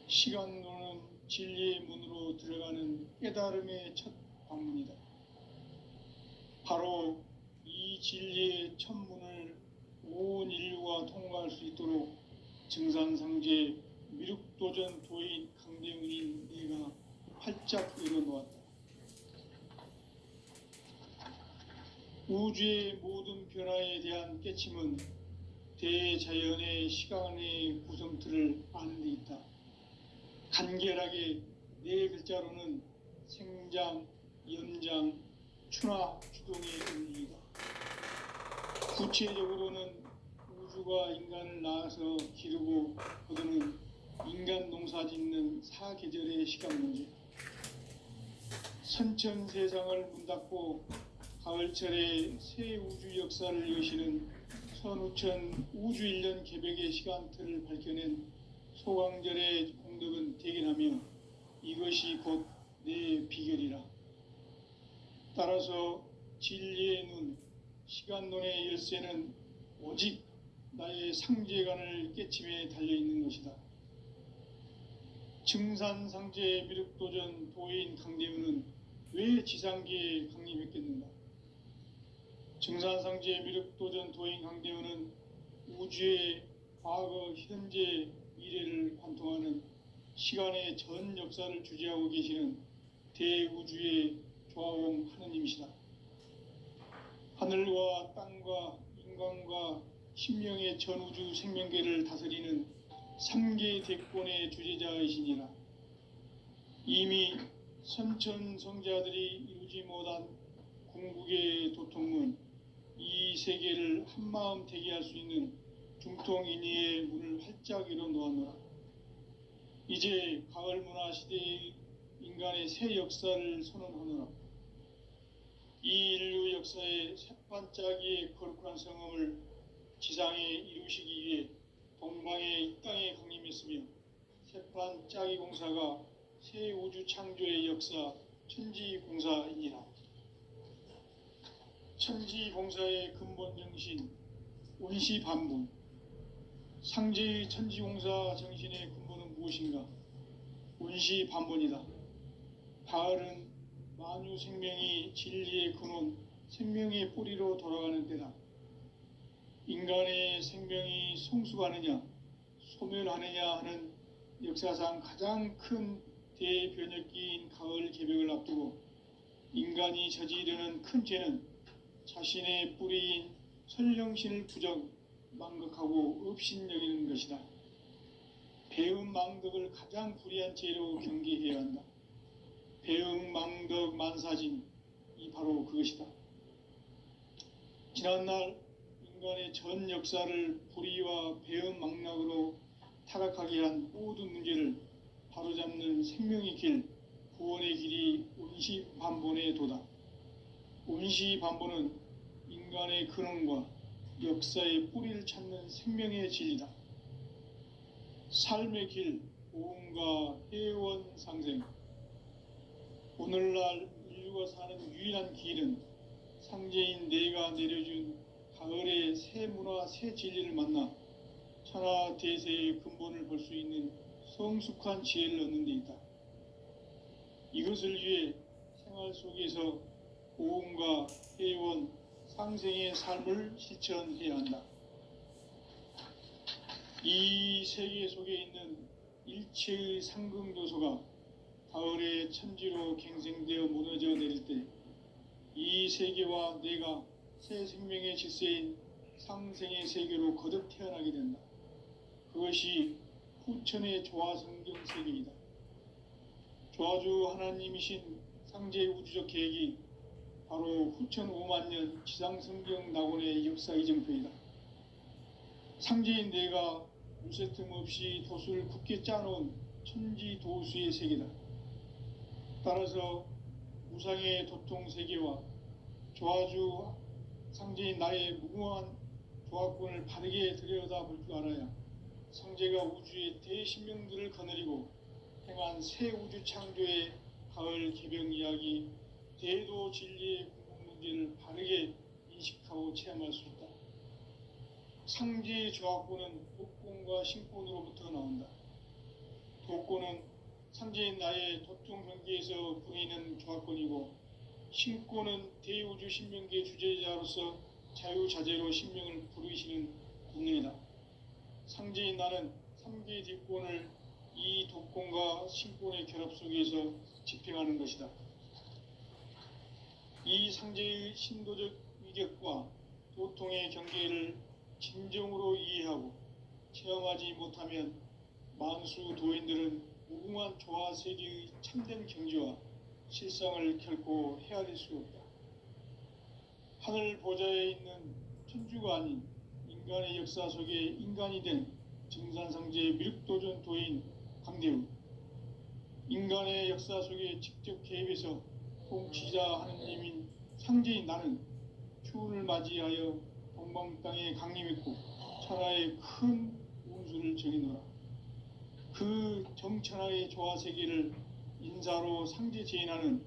시간론은 진리의 문으로 들어가는 깨달음의 첫 방문이다. 바로 이 진리의 첫 문을 온 인류가 통과할 수 있도록 증산상제 미륵도전 도인 강대훈인 내가 활짝 열어놓았다. 우주의 모든 변화에 대한 깨침은 대자연의 시간의 구성틀을 아는 데 있다. 간결하게 네 글자로는 생장, 연장, 추나 주동의 의미이다. 구체적으로는 우주가 인간을 낳아서 기르고 거두는 인간 농사 짓는 사계절의 시간 문제, 선천 세상을 문 닫고 가을철에 새 우주 역사를 여시는 선우천 우주 1년 개벽의 시간틀을 밝혀낸 소강절의 공덕은 대견하며 이것이 곧 내 비결이라. 따라서 진리의 눈, 시간론의 열쇠는 오직 나의 상제관을 깨침에 달려있는 것이다. 증산상제 미륵도전 도인 강대훈은 왜 지상계에 강림했겠는가? 증산상제 미륵도전 도인 강대훈은 우주의 과거, 현재, 미래를 관통하는 시간의 전 역사를 주재하고 계시는 대우주의 조화공 하느님이시다. 하늘과 땅과 인간과 심령의 전우주 생명계를 다스리는 3계 대권의 주재자이시니라. 이미 선천성자들이 이루지 못한 궁극의 도통문, 이 세계를 한마음 되게 할 수 있는 중통인의의 문을 활짝 열어놓았노라. 이제 가을 문화 시대의 인간의 새 역사를 선언하노라. 이 인류 역사의 새반짝이의 거룩한 성음을 지상에 이루시기 위해 동방의 이 땅에 강림했으며 새반짝이 공사가 새 우주 창조의 역사 천지공사이니라. 천지공사의 근본 정신 운시반분, 상제의 천지공사 정신의 근본은 무엇인가? 운시반분이다. 가을은 만유 생명이 진리의 근원, 생명의 뿌리로 돌아가는 때다. 인간의 생명이 성숙하느냐, 소멸하느냐 하는 역사상 가장 큰 대변혁기인 가을 개벽을 앞두고 인간이 저지르는 큰 죄는 자신의 뿌리인 설령신을 부정, 망극하고 업신여기는 것이다. 배음 망덕을 가장 불의한 죄로 경계해야 한다. 배음 망덕 만사진, 이 바로 그것이다. 지난날 인간의 전 역사를 불의와 배음 망락으로 타락하게 한 모든 문제를 바로잡는 생명의 길, 구원의 길이 운시반본의 도다. 운시반본은 인간의 근원과 역사의 뿌리를 찾는 생명의 진리다. 삶의 길, 오음과 회원 상생. 오늘날 인류가 사는 유일한 길은 상제인 내가 내려준 가을의 새 문화, 새 진리를 만나 천하 대세의 근본을 볼 수 있는 성숙한 지혜를 얻는 데 있다. 이것을 위해 생활 속에서 오음과 회원, 상생의 삶을 실천해야 한다. 이 세계 속에 있는 일체의 상승도소가 가을의 천지로 갱생되어 무너져 내릴 때 이 세계와 내가 새 생명의 질서인 상생의 세계로 거듭 태어나게 된다. 그것이 후천의 조화성경 세계이다. 조화주 하나님이신 상제 우주적 계획이 바로 후천 5만년 지상성경 낙원의 역사 이정표이다. 상제인 내가 무쇠 틈 없이 도수를 굳게 짜놓은 천지도수의 세계다. 따라서 무상의 도통 세계와 조화주 상제인 나의 무궁한 조화권을 바르게 들여다볼 줄 알아야 상제가 우주의 대신명들을 거느리고 행한 새 우주 창조의 가을 개벽 이야기, 대도 진리의 궁극 문제를 바르게 인식하고 체험할 수 있다. 상제의 조화권은 복권과 신권으로부터 나온다. 조합권은 상제인 나의 도통 경계에서 부리는 조합권이고, 신권은 대우주 신명기의 주제자로서 자유자재로 신명을 부르시는 권능이다. 상제인 나는 3개 뒷권을 이 독권과 신권의 결합 속에서 집행하는 것이다. 이 상제의 신도적 위격과 도통의 경계를 진정으로 이해하고 체험하지 못하면 만수 도인들은 무궁한 조화 세계의 참된 경지와 실상을 결코 헤아릴 수 없다. 하늘 보좌에 있는 천주가 아닌 인간의 역사 속에 인간이 된 증산상제 미륵도전 도인 강대우, 인간의 역사 속에 직접 개입해서 통치자 하느님인 상제인 나는 추운을 맞이하여 동방 땅에 강림했고 천하의 큰 운수를 정해놓으라. 그 정천하의 조화세계를 인사로 상제 제인하는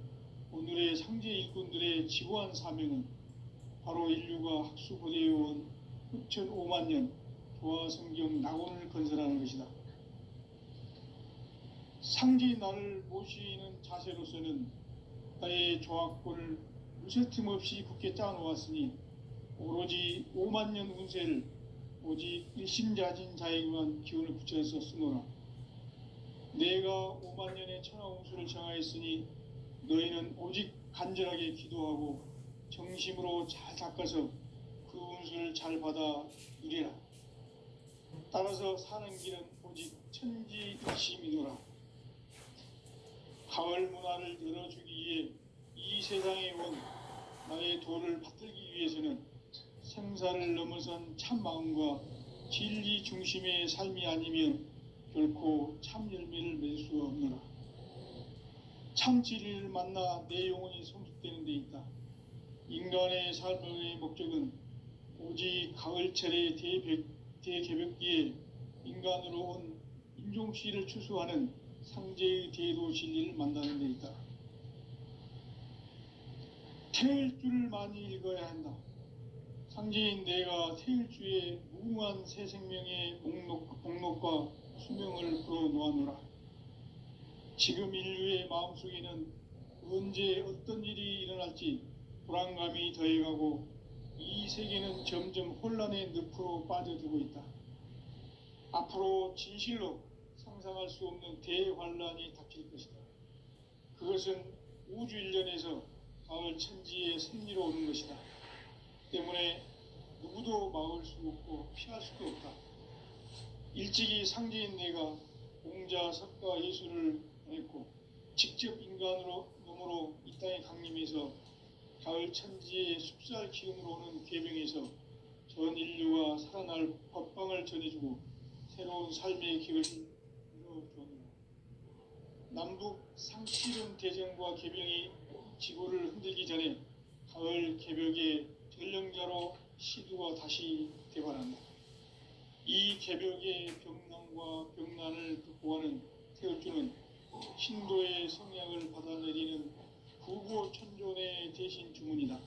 오늘의 상제 일꾼들의 지고한 사명은 바로 인류가 학수고대해온 흑천 5만 년 조화성경 낙원을 건설하는 것이다. 상제인 나를 모시는 자세로서는 나의 조합권을 무쇠틈 없이 굳게 짜놓았으니 오로지 5만 년 운세를 오직 일심자진 자에게만 기운을 붙여서 쓰노라. 내가 5만 년의 천하 운수를 정하였으니 너희는 오직 간절하게 기도하고 정심으로 잘 닦아서 그 운수를 잘 받아 누리라. 따라서 사는 길은 오직 천지일심이노라. 가을 문화를 열어주기 위해 이 세상에 온 나의 도를 받들기 위해서는 생사를 넘어선 참 마음과 진리 중심의 삶이 아니면 결코 참 열매를 맺을 수 없노라. 참 진리를 만나 내 영혼이 성숙되는 데 있다. 인간의 삶의 목적은 오직 가을철의 대개벽기에 인간으로 온 인종시를 추수하는 상제의 대도 진리를 만나는 데 있다. 태일주를 많이 읽어야 한다. 상제인 내가 태일주의 무궁한 새 생명의 목록과 수명을 풀어놓아노라. 지금 인류의 마음속에는 언제 어떤 일이 일어날지 불안감이 더해가고 이 세계는 점점 혼란의 늪으로 빠져들고 있다. 앞으로 진실로 상상할 수 없는 대환란이 닥칠 것이다. 그것은 우주 일련에서 가을 천지의 섭리로 오는 것이다. 때문에 누구도 막을 수 없고 피할 수도 없다. 일찍이 상제인 내가 공자, 석가, 예수를 보냈고 직접 인간으로 몸으로 이 땅에 강림해서 가을 천지의 숲살 기운으로 오는 계명에서 전 인류가 살아날 법방을 전해주고 새로운 삶의 길을 열어주었노라. 남북 상씨름 대전과 계병이 지구를 흔들기 전에 가을 개벽의 전령자로 시두가 다시 대발한다. 이 개벽의 병난과 병난을 극복하는 태울주는 신도의 성향을 받아내리는 구고천존의 대신 주문이다.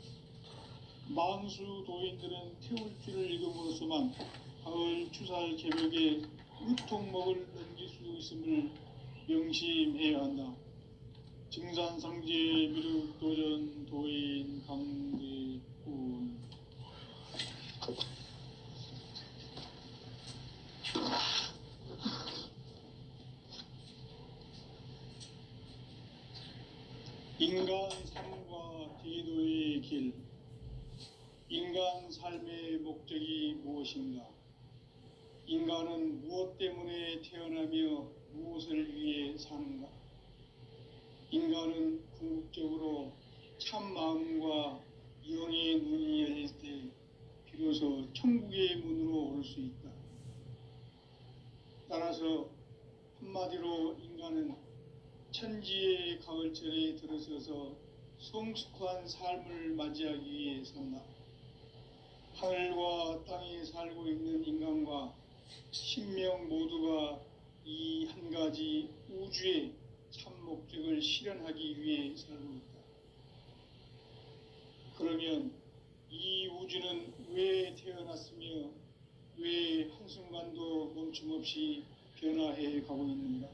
만수 도인들은 태울주를 읽음으로써만 가을 추살 개벽의 의통목을 넘길 수 있음을 명심해야 한다. 증산상제 미륵도전 도인 강대훈. 인간 삶과 제도의 길. 인간 삶의 목적이 무엇인가? 인간은 무엇 때문에 태어나며 무엇을 위해 사는가? 인간은 궁극적으로 참 마음과 영의 눈이 열릴 때 비로소 천국의 문으로 올 수 있다. 따라서 한마디로 인간은 천지의 가을철에 들어서서 성숙한 삶을 맞이하기 위해 산다. 하늘과 땅에 살고 있는 인간과 신명 모두가 이 한 가지 우주의 참 목적을 실현하기 위해 살고 있다. 그러면 이 우주는 왜 태어났으며 왜 한순간도 멈춤없이 변화해 가고 있는가?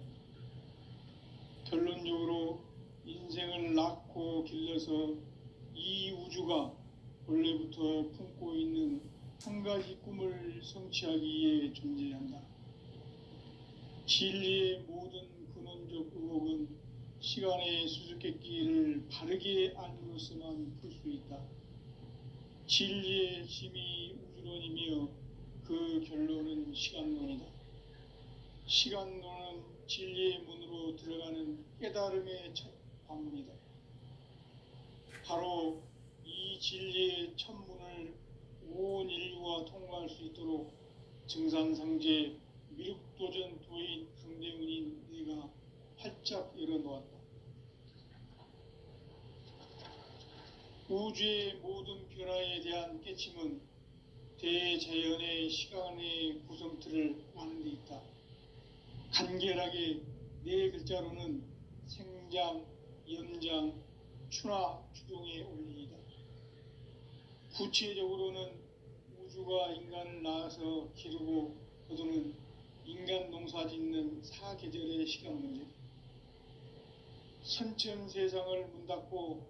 인간을 낳고 길러서 이 우주가 원래부터 품고 있는 한 가지 꿈을 성취하기 위해 존재한다. 진리의 모든 근원적 의혹은 시간의 수수께끼를 바르게 알므로서만 풀 수 있다. 진리의 힘이 우주론이며 그 결론은 시간론이다. 시간론은 진리의 문으로 들어가는 깨달음의 첫 관문이다. 바로 이 진리의 첫 문을 온 인류가 통과할 수 있도록 증산상제 미륵도전 도인 강대훈인 네가 활짝 열어놓았다. 우주의 모든 변화에 대한 깨침은 대자연의 시간의 구성틀을 아는 데 있다. 간결하게 네 글자로는 생장, 연장, 추나 추동의 원리이다. 구체적으로는 우주가 인간을 낳아서 기르고 거두는 인간 농사 짓는 사계절의 시간 문제, 선천 세상을 문 닫고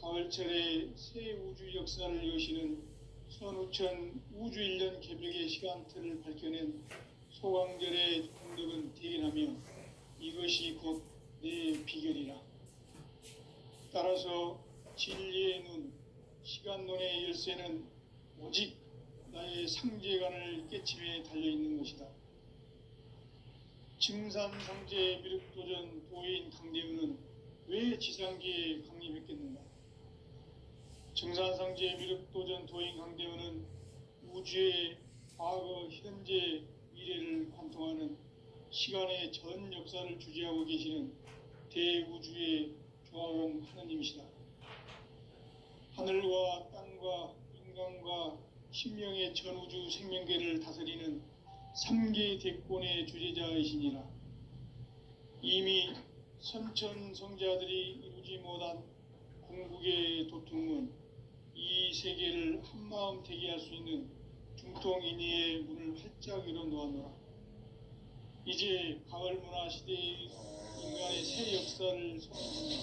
가을철에 새 우주 역사를 여시는 선우천 우주 1년 개벽의 시간틀을 밝혀낸 소강절의 공덕은 대견하며 이것이 곧 내 비결이라. 따라서 진리의 눈, 시간론의 열쇠는 오직 나의 상제관을 깨침에 달려있는 것이다. 증산상제 미륵도전 도인 강대훈은 왜 지상계에 강림했겠는가? 증산상제 미륵도전 도인 강대훈은 우주의 과거, 현재, 미래를 관통하는 시간의 전 역사를 주재하고 계시는 대우주의 조화원 하느님이시다. 하늘과 땅과 인간과 신명의 전우주 생명계를 다스리는 3계 대권의 주재자이시니라. 이미 선천성자들이 이루지 못한 궁극의 도통은 이 세계를 한마음 되게 할 수 있는 중통인의의 문을 활짝 열어놓았노라. 이제 가을 문화 시대의 인간의 새 역사를 선언한다.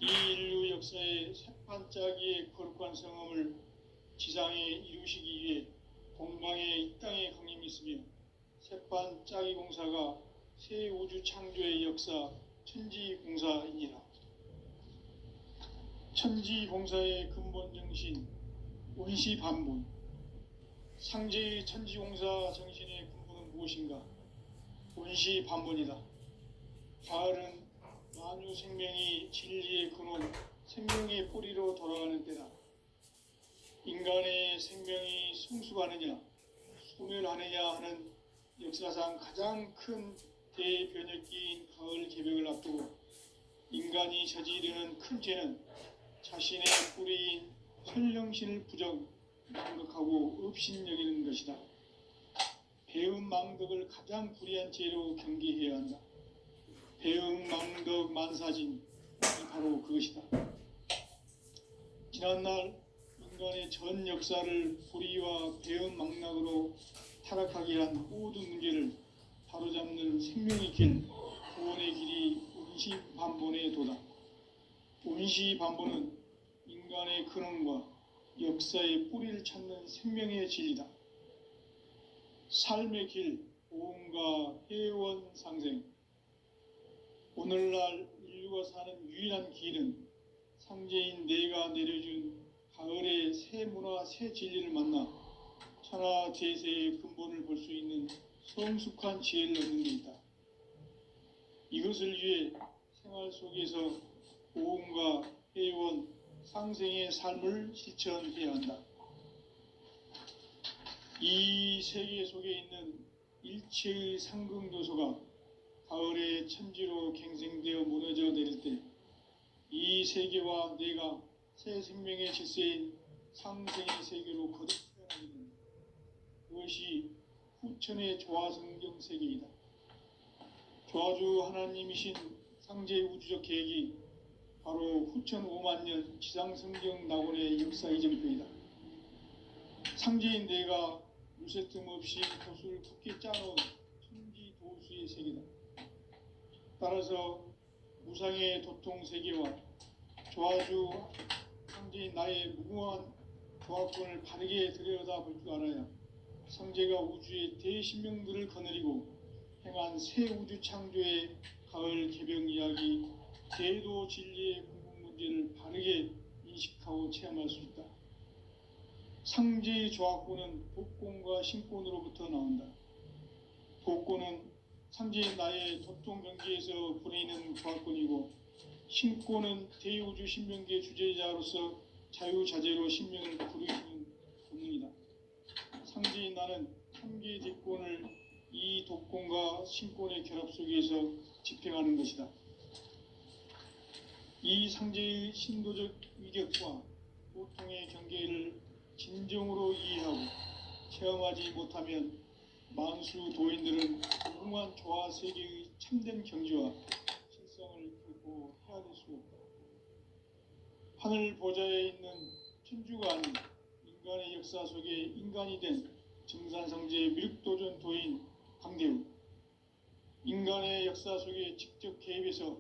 이 인류 역사의 새판짜기의 거룩한 성험을 지상에 이루시기 위해 동방의 이 땅에 강림이 있으며 새판짜기 공사가 새 우주 창조의 역사 천지공사이니라. 천지공사의 근본 정신 원시반본, 상제의 천지공사 정신의 근본은 무엇인가? 원시반본이다. 가을은 만유 생명이 진리의 근원, 생명의 뿌리로 돌아가는 때다. 인간의 생명이 성숙하느냐, 소멸하느냐 하는 역사상 가장 큰 대변혁기인 가을 개벽을 앞두고 인간이 저지르는 큰 죄는 자신의 뿌리인 선령신을 망각하고 업신여기는 것이다. 배은망덕을 가장 불의한 죄로 경계해야 한다. 배은망덕 만사진이 바로 그것이다. 지난날 인간의 전 역사를 불의와 배은망락으로 타락하게 한 모든 문제를 바로잡는 생명의 길, 구원의 길이 원시반본의 도다. 원시반본은 인간의 근원과 역사의 뿌리를 찾는 생명의 진리다. 삶의 길, 보험과 회원 상생. 오늘날 인류가 사는 유일한 길은 상제인 내가 내려준 가을의 새 문화, 새 진리를 만나 천하 제세의 근본을 볼 수 있는 성숙한 지혜를 얻는 데 있다. 이것을 위해 생활 속에서 보험과 회원, 상생의 삶을 실천해야 한다. 이 세계 속에 있는 일체의 상승조소가 가을의 천지로 갱생되어 무너져 내릴 때 이 세계와 내가 새 생명의 질서인 상생의 세계로 거듭 태어나게 된다. 그것이 후천의 조화성경 세계이다. 조화주 하나님이신 상제 우주적 계획이 바로 후천 5만 년 지상성경 낙원의 역사 이정표이다. 상제인 내가 물새 틈 없이 도수를 굳게 짜놓은 천지 도수의 세계다. 따라서 무상의 도통 세계와 조아주 상제인 나의 무궁한 조합권을 바르게 들여다볼 줄 알아야 성제가 우주의 대신명들을 거느리고 행한 새 우주 창조의 가을 개병 이야기, 제도 진리의 궁극 문제를 바르게 인식하고 체험할 수 있다. 상제의 조합권은 복권과 신권으로부터 나온다. 복권은 상제인 나의 도통 경계에서 보내는 조합권이고, 신권은 대우주 신명계 주제자로서 자유자재로 신명을 부르시는 본능이다. 상제인 나는 삼계 대권을 이 독권과 신권의 결합 속에서 집행하는 것이다. 이 상제의 신도적 위격과 보통의 경계를 진정으로 이해하고 체험하지 못하면 만수 도인들은 무궁한 조화 세계의 참된 경지와 실성을 결코 헤아릴 수 없다. 하늘 보좌에 있는 천주가 아닌 인간의 역사 속에 인간이 된 증산성제 미륵도전 도인 강대우, 인간의 역사 속에 직접 개입해서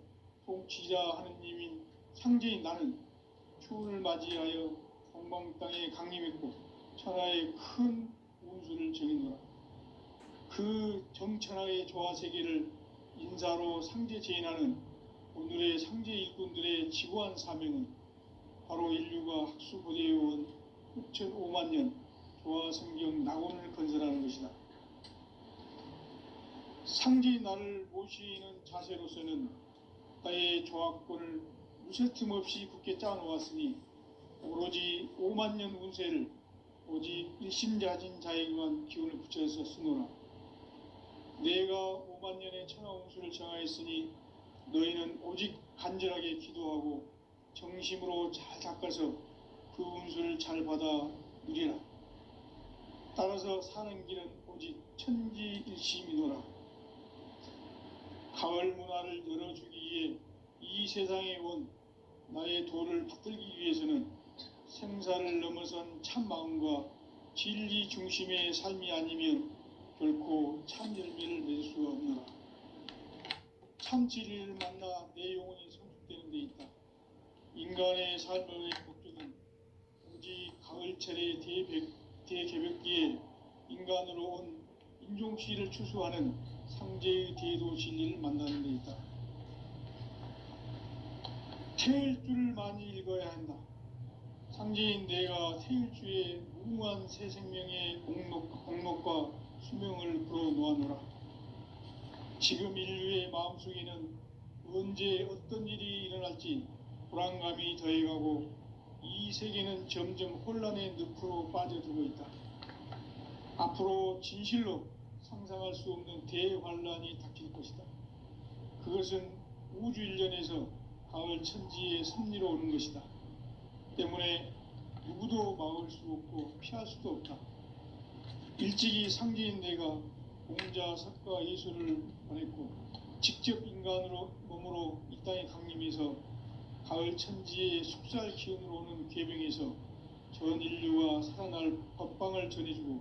통치자 하느님인 상제인 나는 추운을 맞이하여 동방 땅에 강림했고 천하의 큰 운수를 정했노라. 그 정천하의 조화 세계를 인사로 상제 제인하는 오늘의 상제 일꾼들의 지구한 사명은 바로 인류가 학수고대해온 6,5만 년 조화 성경 낙원을 건설하는 것이다. 상제인 나를 모시는 자세로서는 나의 조합권을 무쇠틈 없이 굳게 짜놓았으니 오로지 5만 년 운세를 오직 일심자진 자에게만 기운을 붙여서 쓰노라. 내가 5만 년의 천하 운수를 정하였으니 너희는 오직 간절하게 기도하고 정심으로 잘 닦아서 그 운수를 잘 받아 누리라. 따라서 사는 길은 오직 천지일심이노라. 가을 문화를 열어주기 위해 이 세상에 온 나의 도를 받들기 위해서는 생사를 넘어선 참 마음과 진리 중심의 삶이 아니면 결코 참 열매를 맺을 수가 없노라. 참 진리를 만나 내 영혼이 성숙되는 데 있다. 인간의 삶의 목적은 오직 가을철의 대개벽기에 인간으로 온 인종치를 추수하는 상제의 대도 진리를 만나는 데 있다. 태일주를 많이 읽어야 한다. 상제인 내가 태일주의 무궁한 새 생명의 공록과 수명을 불어놓아노라. 지금 인류의 마음속에는 언제 어떤 일이 일어날지 불안감이 더해가고 이 세계는 점점 혼란의 늪으로 빠져들고 있다. 앞으로 진실로 상상할 수 없는 대환란이 닥칠 것이다. 그것은 우주 일련에서 가을 천지의 섭리로 오는 것이다. 때문에 누구도 막을 수 없고 피할 수도 없다. 일찍이 상제인 내가 공자, 석가, 예수를 보냈고 직접 인간으로 몸으로 이 땅에 강림해서 가을 천지의 숙살 기운으로 오는 계병에서 전 인류가 살아날 법방을 전해주고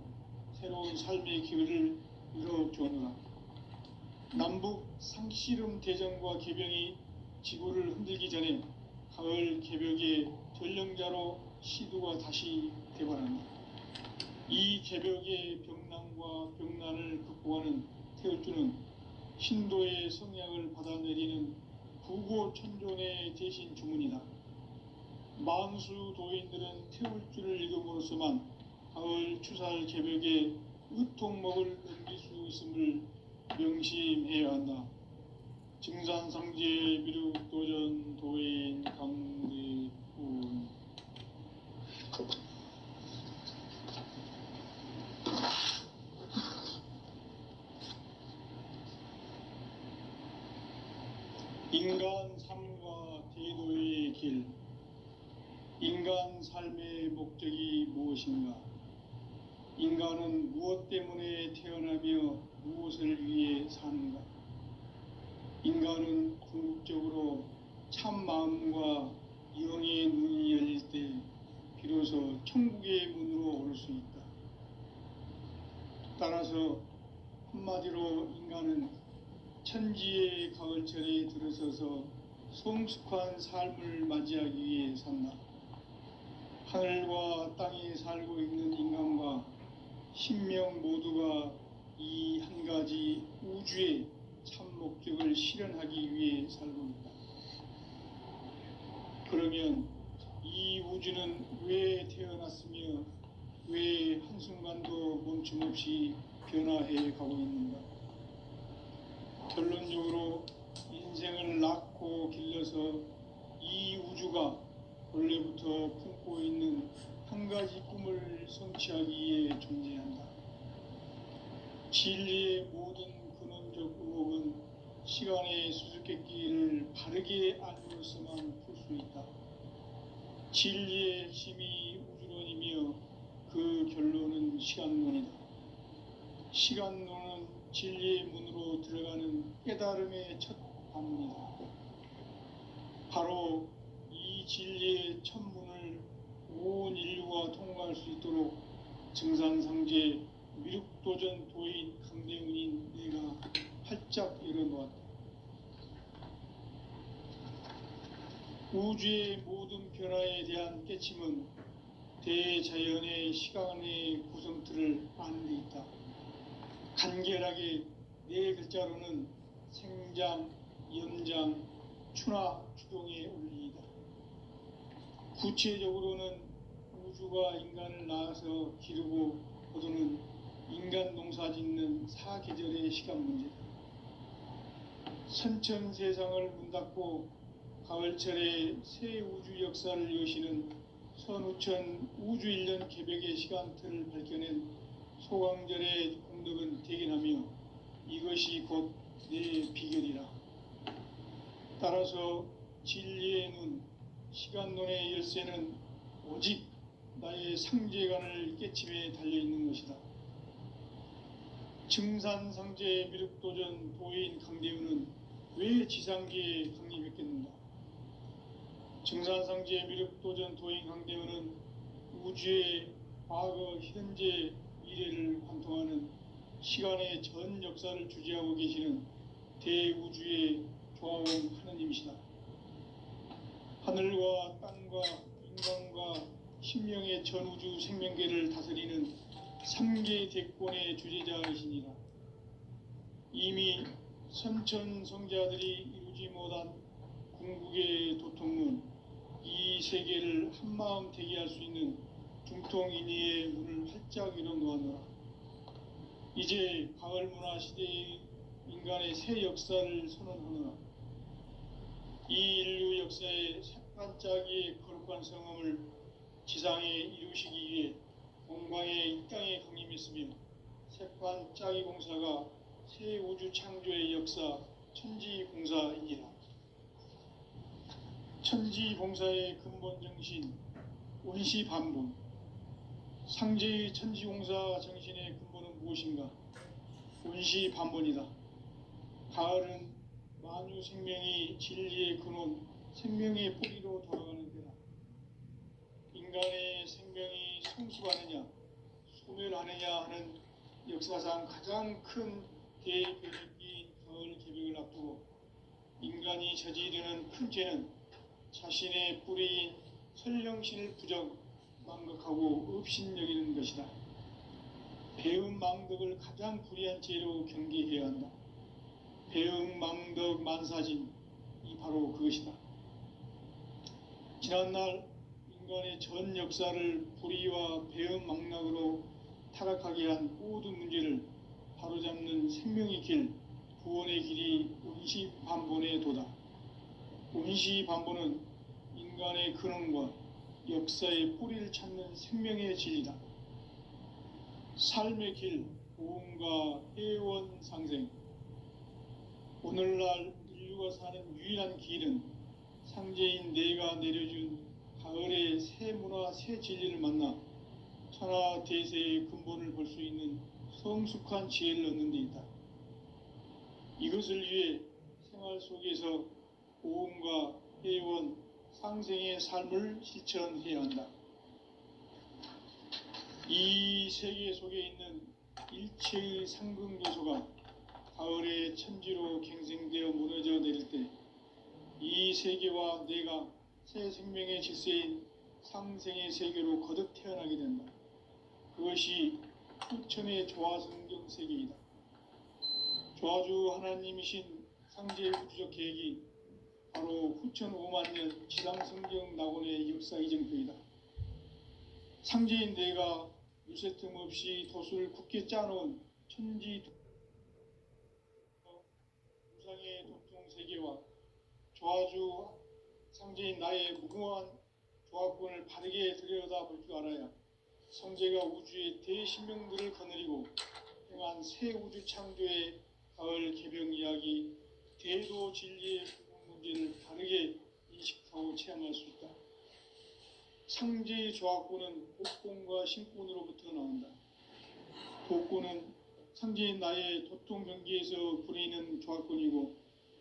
새로운 삶의 기회를 이뤄주어노라. 남북 상씨름 대전과 계병이 지구를 흔들기 전에 가을 개벽의 전령자로 시두가 다시 대발한다. 이 개벽의 병난과 병난을 극복하는 태울주는 신도의 성향을 받아내리는 부고천존의 대신 주문이다. 만수 도인들은 태울주를 읽음으로써만 가을 추살 개벽에 의통목을 넘길 수 있음을 명심해야 한다. 증산상제 미륵도전 도인 강대훈. 인간 삶과 대도의 길. 인간 삶의 목적이 무엇인가? 인간은 무엇 때문에 태어나며 무엇을 위해 사는가? 인간은 궁극적으로 참 마음과 영의 눈이 열릴 때 비로소 천국의 문으로 오를 수 있다. 따라서 한마디로 인간은 천지의 가을철에 들어서서 성숙한 삶을 맞이하기 위해 산다. 하늘과 땅에 살고 있는 인간과 신명 모두가 이 한 가지 우주의 참 목적을 실현하기 위해 살고 있다. 그러면 이 우주는 왜 태어났으며 왜 한순간도 멈춤없이 변화해 가고 있는가? 결론적으로 인생을 낳고 길러서 이 우주가 원래부터 품고 있는 한 가지 꿈을 성취하기 위해 존재한다. 진리의 모든 근원적 의혹은 시간의 수수께끼를 바르게 알면서만 풀 수 있다. 진리의 핵심이 우주론이며 그 결론은 시간론이다. 시간론은 진리의 문으로 들어가는 깨달음의 첫 방문이다. 바로 이 진리의 첫 문을 온 인류가 통과할 수 있도록 증산상제 미륵도전 도인 강대훈인 내가 활짝 열어놓았다. 우주의 모든 변화에 대한 깨침은 대자연의 시간의 구성틀을 아는 데 있다. 간결하게 네 글자로는 생장, 연장, 추나 추동의 원리이다. 구체적으로는 우주가 인간을 낳아서 기르고 거두는 인간 농사 짓는 사계절의 시간 문제다. 선천 세상을 문 닫고 가을철에 새 우주 역사를 여시는 선우천 우주 1년 개벽의 시간틀을 밝혀낸 소강절의 공덕은 대견하며 이것이 곧 내 비결이라. 따라서 진리의 눈, 시간론의 열쇠는 오직 나의 상제관을 깨침에 달려있는 것이다. 증산상제 미륵도전 도인 강대훈은 왜 지상계에 강림했겠는가? 증산상제 미륵도전 도인 강대훈은 우주의 과거, 현재, 미래를 관통하는 시간의 전 역사를 주재하고 계시는 대우주의 조화원 하느님이시다. 하늘과 땅과 인간과 신명의 전우주 생명계를 다스리는 3계 대권의 주재자이시니라. 이미 선천성자들이 이루지 못한 궁극의 도통문, 이 세계를 한마음 되게 할 수 있는 중통인의의 문을 활짝 열어놓았노라. 이제 가을문화 시대의 인간의 새 역사를 선언하노라. 이 인류 역사의 색반짝이의 거룩한 성험을 지상에 이루시기 위해 공방에 이 땅에 강림했으며 색반짝이 공사가 새 우주 창조의 역사 천지공사이니라. 천지공사의 근본 정신 원시반본, 상제의 천지공사 정신의 근본은 무엇인가? 원시반본이다. 가을은 만유 생명이 진리의 근원, 생명의 뿌리로 돌아가는 때다. 인간의 생명이 성숙하느냐, 소멸하느냐 하는 역사상 가장 큰 대변혁기인 가을 개벽을 앞두고 인간이 저지르는 큰 죄는 자신의 뿌리인 설령신을 부정, 망각하고 업신여기는 것이다. 배음 망덕을 가장 불의한 죄로 경계해야 한다. 배음 망덕 만사진, 이 바로 그것이다. 지난날 인간의 전 역사를 불의와 배음 망락으로 타락하게 한 모든 문제를 바로잡는 생명의 길, 구원의 길이 원시반본의 도다. 원시반본은 인간의 근원과 역사의 뿌리를 찾는 생명의 진리다. 삶의 길, 보험과 해원 상생. 오늘날 인류가 사는 유일한 길은 상제인 내가 내려준 가을의 새 문화, 새 진리를 만나 천하 대세의 근본을 볼 수 있는 성숙한 지혜를 얻는 데 있다. 이것을 위해 생활 속에서 보험과 해원, 상생의 삶을 실천해야 한다. 이 세계 속에 있는 일체의 상극 요소가 가을의 천지로 갱생되어 무너져 내릴 때 이 세계와 내가 새 생명의 질서인 상생의 세계로 거듭 태어나게 된다. 그것이 후천의 조화성경 세계이다. 조화주 하나님이신 상제의 우주적 계획이 바로 후천 5만 년 지상성경 낙원의 역사 이정표이다. 상제인 내가 유세 틈 없이 돛을 굳게 짜놓은 천지 우상의 도통 세계와 조화주 상제인 나의 무궁한 조화권을 바르게 들여다볼 줄 알아야 성제가 우주의 대신명들을 거느리고 행한 새 우주 창조의 가을 개병 이야기, 대도 진리의 문제를 다르게 인식하고 체험할 수 있다. 상제의 조화권은 복권과 신권으로부터 나온다. 복권은 상제인 나의 도통 경계에서 부리는 조화권이고,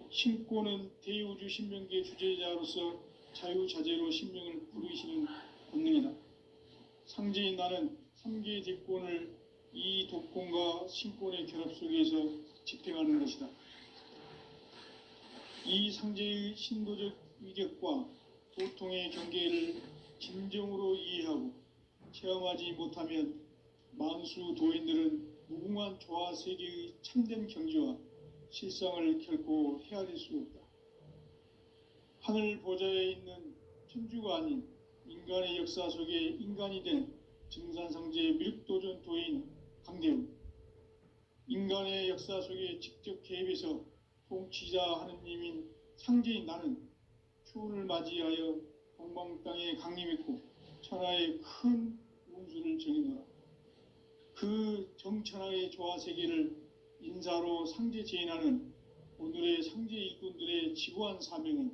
신권은 대우주 신명기의 주제자로서 자유자재로 신명을 부르시는 권능이다. 상제인 나는 3개의 대권을 이 독권과 신권의 결합 속에서 집행하는 것이다. 이 상제의 신도적 위격과 도통의 경계를 진정으로 이해하고 체험하지 못하면 만수 도인들은 무궁한 조화 세계의 참된 경지와 실상을 결코 헤아릴 수 없다. 하늘 보좌에 있는 천주가 아닌 인간의 역사 속에 인간이 된 증산상제의 미륵도전 도인 강대우, 인간의 역사 속에 직접 개입해서 통치자 하느님인 상제인 나는 추운을 맞이하여 동방 땅에 강림했고 천하의 큰 운수를 정해놓아 그 정천하의 조화 세계를 인사로 상제 제인하는 오늘의 상제 일꾼들의 지구한 사명은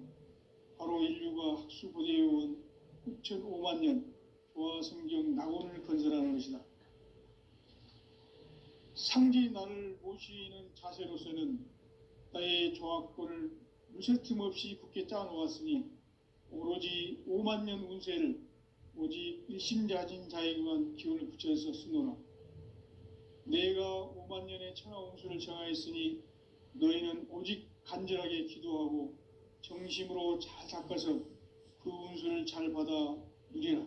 바로 인류가 학수고대해온 6,5만 년 조화성경 낙원을 건설하는 것이다. 상제인 나를 모시는 자세로서는 나의 조화권을 무쇠틈 없이 굳게 짜놓았으니 오로지 5만 년 운세를 오직 일심자진 자에게만 기운을 붙여서 쓰노라. 내가 5만 년의 천하 운수를 정하였으니 너희는 오직 간절하게 기도하고 정심으로 잘 닦아서 그 운수를 잘 받아 누리라.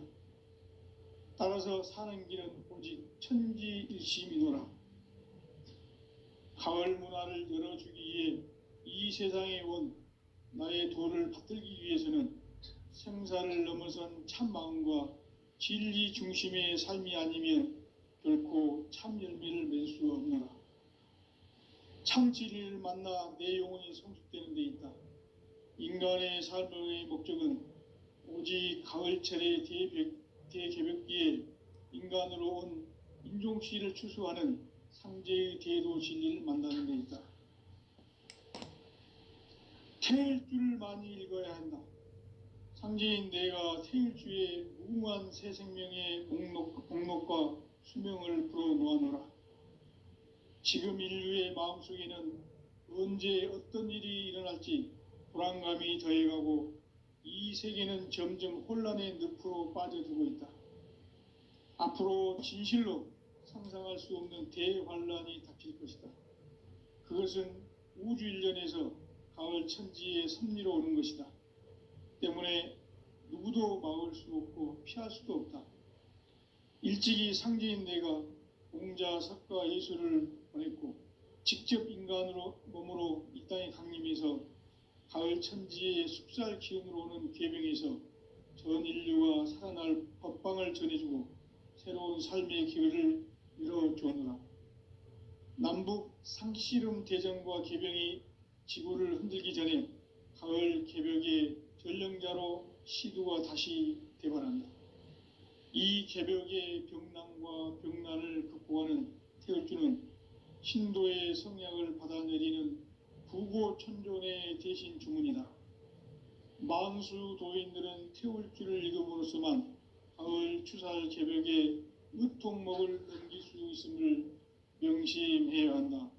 따라서 사는 길은 오직 천지일심이노라. 가을 문화를 열어주기 위해 이 세상에 온 나의 도를 받들기 위해서는 생사를 넘어선 참 마음과 진리 중심의 삶이 아니면 결코 참 열매를 맺을 수 없노라. 참 진리를 만나 내 영혼이 성숙되는 데 있다. 인간의 삶의 목적은 오직 가을철의 대개벽기에 인간으로 온 인종씨를 추수하는 상제의 대도 진리를 만나는 데 있다. 태일주를 많이 읽어야 한다. 상제인 내가 태일주의 무궁한 새 생명의 목록과 수명을 풀어놓아노라. 지금 인류의 마음속에는 언제 어떤 일이 일어날지 불안감이 더해가고 이 세계는 점점 혼란의 늪으로 빠져들고 있다. 앞으로 진실로 상상할 수 없는 대환란이 닥칠 것이다. 그것은 우주 일련에서 가을 천지의 섭리로 오는 것이다. 때문에 누구도 막을 수 없고 피할 수도 없다. 일찍이 상제인 내가 공자, 석가, 예수를 보냈고 직접 인간으로 몸으로 이 땅에 강림해서 가을 천지의 숲살 기운으로 오는 계병에서 전 인류가 살아날 법방을 전해주고 새로운 삶의 기회를 열어주었노라. 남북 상씨름 대전과 계병이 지구를 흔들기 전에 가을 개벽의 전령자로 시두가 다시 대발한다. 이 개벽의 병난과 병난을 극복하는 태울주는 신도의 성약을 받아내리는 부고천존의 대신 주문이다. 만수 도인들은 태울주를 읽음으로써만 가을 추살 개벽의 으통목을 넘길 수 있음을 명심해야 한다.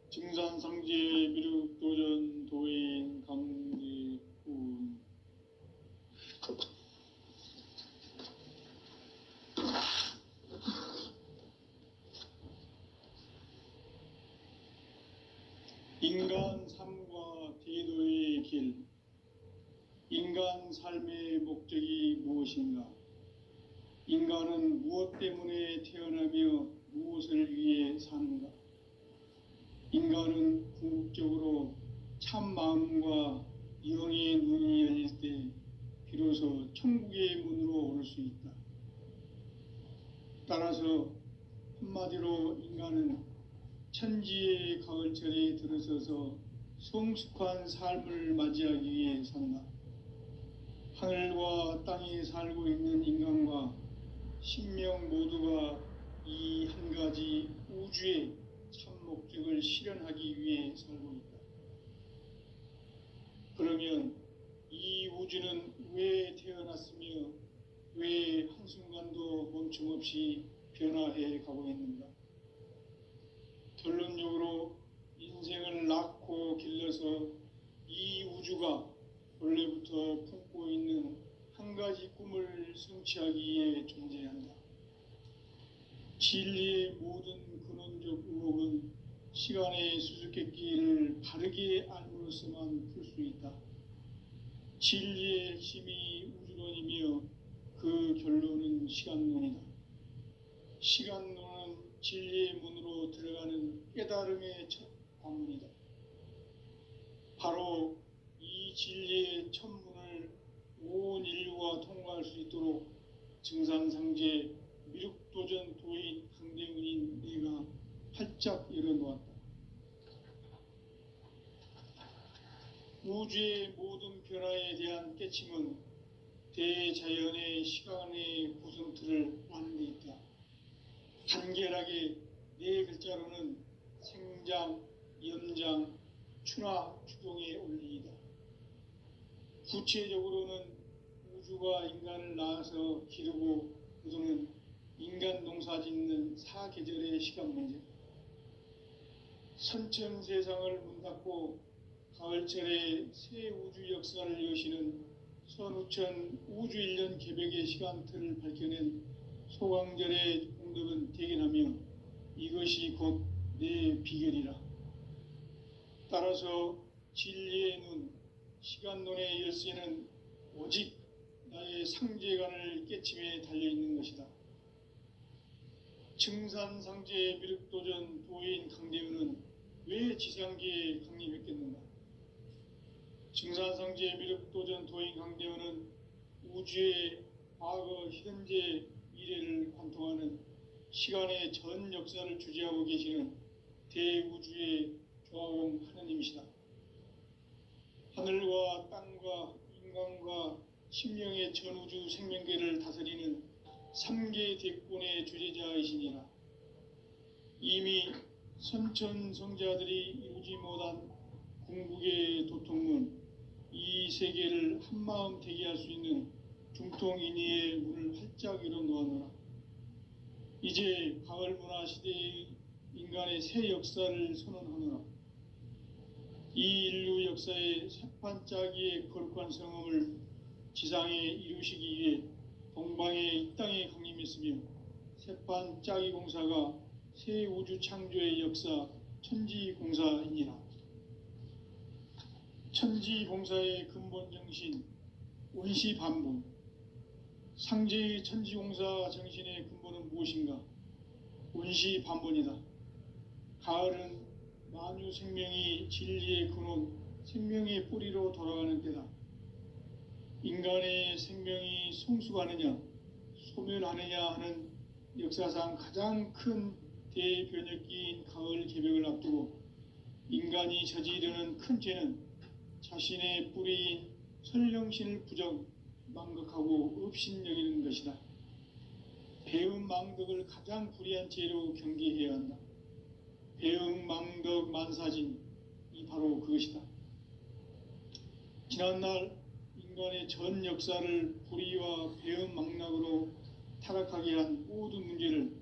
증산상제 미륵도전 도인 강대군. 인간 삶과 대도의 길. 인간 삶의 목적이 무엇인가? 인간은 무엇 때문에 태어나며 무엇을 위해 사는가? 인간은 궁극적으로 참 마음과 영의 눈이 열릴 때 비로소 천국의 문으로 올 수 있다. 따라서 한마디로 인간은 천지의 가을철에 들어서서 성숙한 삶을 맞이하기 위해 산다. 하늘과 땅에 살고 있는 인간과 신명 모두가 이 한 가지 우주의 참 목적을 실현하기 위해 살고 있다. 그러면 이 우주는 왜 태어났으며 왜 한순간도 멈춤없이 변화해 가고 있는가? 결론적으로 인생을 낳고 길러서 이 우주가 원래부터 품고 있는 한 가지 꿈을 성취하기 위해 존재한다. 진리의 모든 근원적 의혹은 시간의 수수께끼를 바르게 알므로서만 풀 수 있다. 진리의 핵심이 우주론이며 그 결론은 시간론이다. 시간론은 진리의 문으로 들어가는 깨달음의 첫 관문이다. 바로 이 진리의 첫 문을 온 인류가 통과할 수 있도록 증산상제 미륵도전 도인 강대훈인 내가 활짝 열어놓았다. 우주의 모든 변화에 대한 깨침은 대자연의 시간의 구성틀을 아는 데 있다. 간결하게 네 글자로는 생장, 연장, 추나 추동의 원리이다. 구체적으로는 우주가 인간을 낳아서 기르고 그동안 인간 농사 짓는 사계절의 시간 문제, 선천 세상을 문 닫고 가을철에 새 우주 역사를 여시는 선우천 우주 1년 개벽의 시간틀을 밝혀낸 소강절의 공덕은 대견하며 이것이 곧 내 비결이라. 따라서 진리의 눈, 시간론의 열쇠는 오직 나의 상제관을 깨침에 달려있는 것이다. 증산상제 미륵도전 도인 강대훈은 왜 지상계에 강림했겠는가? 증산상제 미륵도전 도인 강대훈은 우주의 과거, 현재, 미래를 관통하는 시간의 전 역사를 주재하고 계시는 대우주의 조화공 하느님이시다. 하늘과 땅과 인간과 심령의 전우주 생명계를 다스리는 3계 대권의 주재자이시니라. 이미 선천성자들이 이루지 못한 궁극의 도통문, 이 세계를 한마음 되게 할 수 있는 중통인의의 문을 활짝 열어놓았노라. 이제 가을 문화 시대의 인간의 새 역사를 선언하노라. 이 인류 역사의 새판짜기의 거룩한 성음을 지상에 이루시기 위해 동방의 이 땅에 강림했으며 새판짜기 공사가 새 우주 창조의 역사 천지공사이니라. 천지공사의 근본 정신 운시반본, 상제의 천지공사 정신의 근본은 무엇인가? 운시반본이다. 가을은 만유 생명이 진리의 근원, 생명의 뿌리로 돌아가는 때다. 인간의 생명이 성숙하느냐, 소멸하느냐 하는 역사상 가장 큰 대변혁기인 가을 개벽을 앞두고 인간이 저지르는 큰 죄는 자신의 뿌리인 설령신을 부정, 망각하고 업신여기는 것이다. 배음 망덕을 가장 불의한 죄로 경계해야 한다. 배음 망덕 만사진이 바로 그것이다. 지난날 인간의 전 역사를 불의와 배음 망락으로 타락하게 한 모든 문제를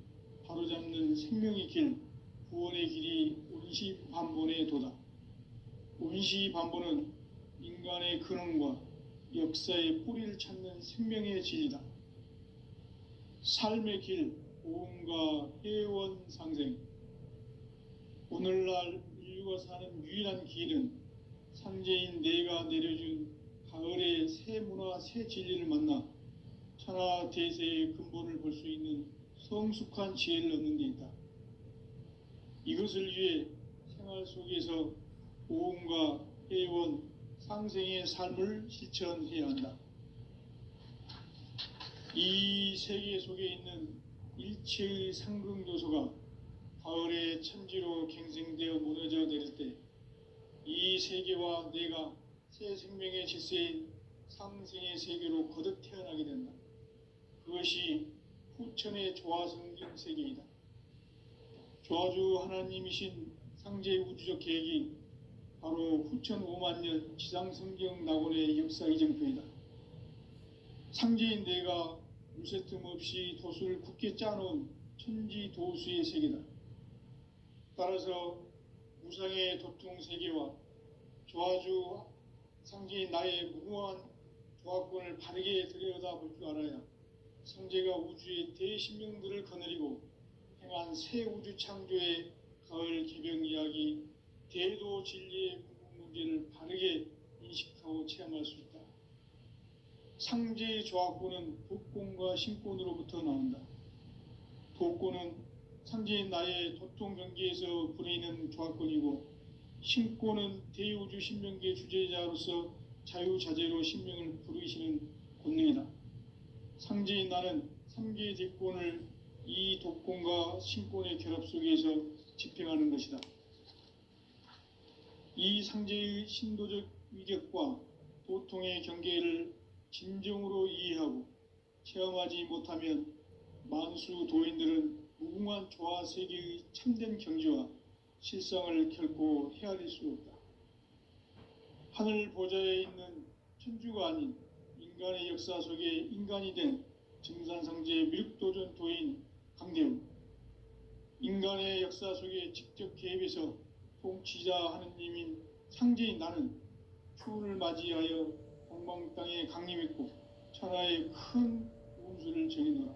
바로잡는 생명의 길, 구원의 길이 운시반본의 도다. 운시반본은 인간의 근원과 역사의 뿌리를 찾는 생명의 진리다. 삶의 길, 고음과 회원 상생. 오늘날 인류가 사는 유일한 길은 상제인 내가 내려준 가을의 새 문화, 새 진리를 만나 천하 대세의 근본을 볼 수 있는 성숙한 지혜를 얻는 데 있다. 이것을 위해 생활 속에서 보험과 회원, 상생의 삶을 실천해야 한다. 이 세계 속에 있는 일체의 상극 요소가 가을의 천지로 갱생되어 무너져 내릴 때 이 세계와 내가 새 생명의 질서인 상생의 세계로 거듭 태어나게 된다. 그것이 후천의 조화성경 세계이다. 조화주 하나님이신 상제 우주적 계획이 바로 후천 5만 년 지상성경 낙원의 역사 이정표이다. 상제인 내가 무쇠 틈 없이 도수를 굳게 짜놓은 천지 도수의 세계다. 따라서 무상의 도통 세계와 조화주 상제인 나의 무궁한 조화권을 바르게 들여다볼 줄 알아야 상제가 우주의 대신명들을 거느리고 행한 새 우주 창조의 가을 개병 이야기, 대도 진리의 궁극 문제를 바르게 인식하고 체험할 수 있다. 상제의 조화권은 도권과 신권으로부터 나온다. 도권은 상제인 나의 도통 경계에서 부리는 조화권이고, 신권은 대우주 신명계 주제자로서 자유자재로 신명을 부르시는 권능이다. 상제인 나는 3개의 대권을 이 도권과 신권의 결합 속에서 집행하는 것이다. 이 상제의 신도적 위력과 도통의 경계를 진정으로 이해하고 체험하지 못하면 만수 도인들은 무궁한 조화 세계의 참된 경지와 실상을 결코 헤아릴 수 없다. 하늘 보좌에 있는 천주가 아닌 인간의 역사 속에 인간이 된 증산상제 미륵도전 도인 강대우, 인간의 역사 속에 직접 개입해서 통치자 하느님인 상제인 나는 추운을 맞이하여 동방 땅에 강림했고 천하의 큰 운수를 정해놓아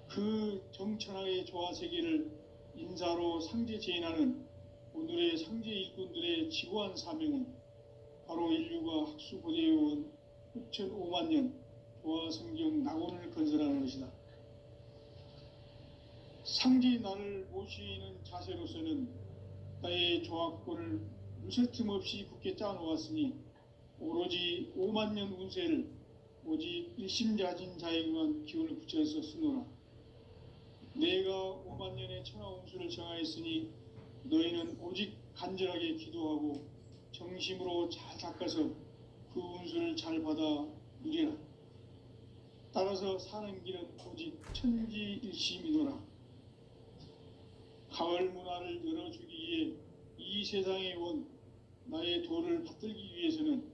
그 정천하의 조화세계를 인사로 상제 제인하는 오늘의 상제 일꾼들의 지구한 사명은 바로 인류가 학수고대해온 후천 5만 년 조화성경 낙원을 건설하는 것이다. 상제인 나를 모시는 자세로서는 나의 조화권을 무쇠 틈 없이 굳게 짜놓았으니 오로지 5만 년 운세를 오직 일심자진 자에게만 기운을 붙여서 쓰노라. 내가 5만 년의 천하 운수를 정하였으니 너희는 오직 간절하게 기도하고 정심으로 잘 닦아서 그 운수를 잘 받아 누리라. 따라서 사는 길은 오직 천지일심이노라. 가을 문화를 열어주기 위해 이 세상에 온 나의 도를 받들기 위해서는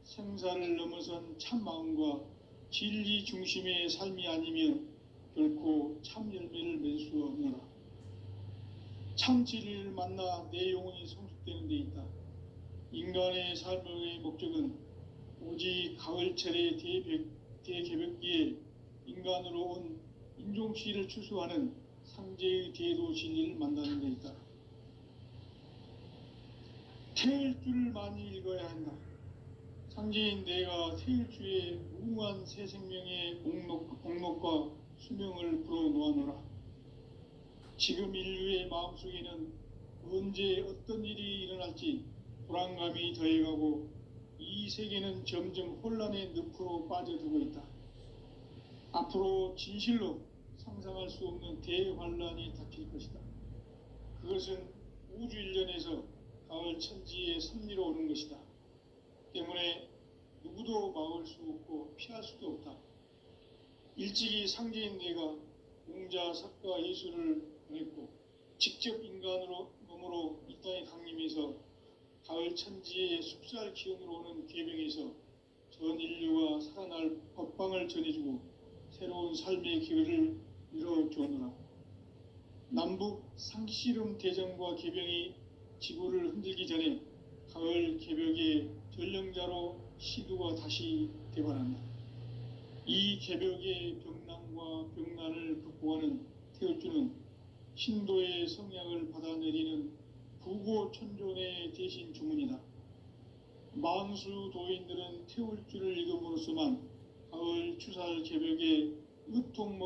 생사를 넘어선 참 마음과 진리 중심의 삶이 아니면 결코 참 열매를 맺을 수 없노라. 참 진리를 만나 내 영혼이 성숙되는 데 있다. 인간의 삶의 목적은 오직 가을철의 대개벽기에 인간으로 온 인종시를 추수하는 상제의 대도 진리를 만나는 데 있다. 태일주를 많이 읽어야 한다. 상제인 내가 태일주의 무궁한 새 생명의 공록과 수명을 불어놓아노라. 지금 인류의 마음속에는 언제 어떤 일이 일어날지 불안감이 더해가고 이 세계는 점점 혼란의 늪으로 빠져들고 있다. 앞으로 진실로 상상할 수 없는 대환란이 닥칠 것이다. 그것은 우주 일련에서 가을 천지의 섭리로 오는 것이다. 때문에 누구도 막을 수 없고 피할 수도 없다. 일찍이 상제인 내가 공자, 석가, 예수를 보냈고 직접 인간으로 몸으로 이 땅에 강림해서 가을 천지의 숲살 기운으로 오는 계병에서 전 인류가 살아날 법방을 전해주고 새로운 삶의 기회를 이뤄주었노라. 남북 상씨름 대전과 계병이 지구를 흔들기 전에 가을 개벽의 전령자로 시두가 다시 대발한다. 이 개벽의 병난과 병난을 극복하는 태울주는 신도의 성향을 받아내리는 부고천존의 대신 주문이다. 만수 도인들은 태울 줄을 익음으로써만 가을 추살 개벽에 으통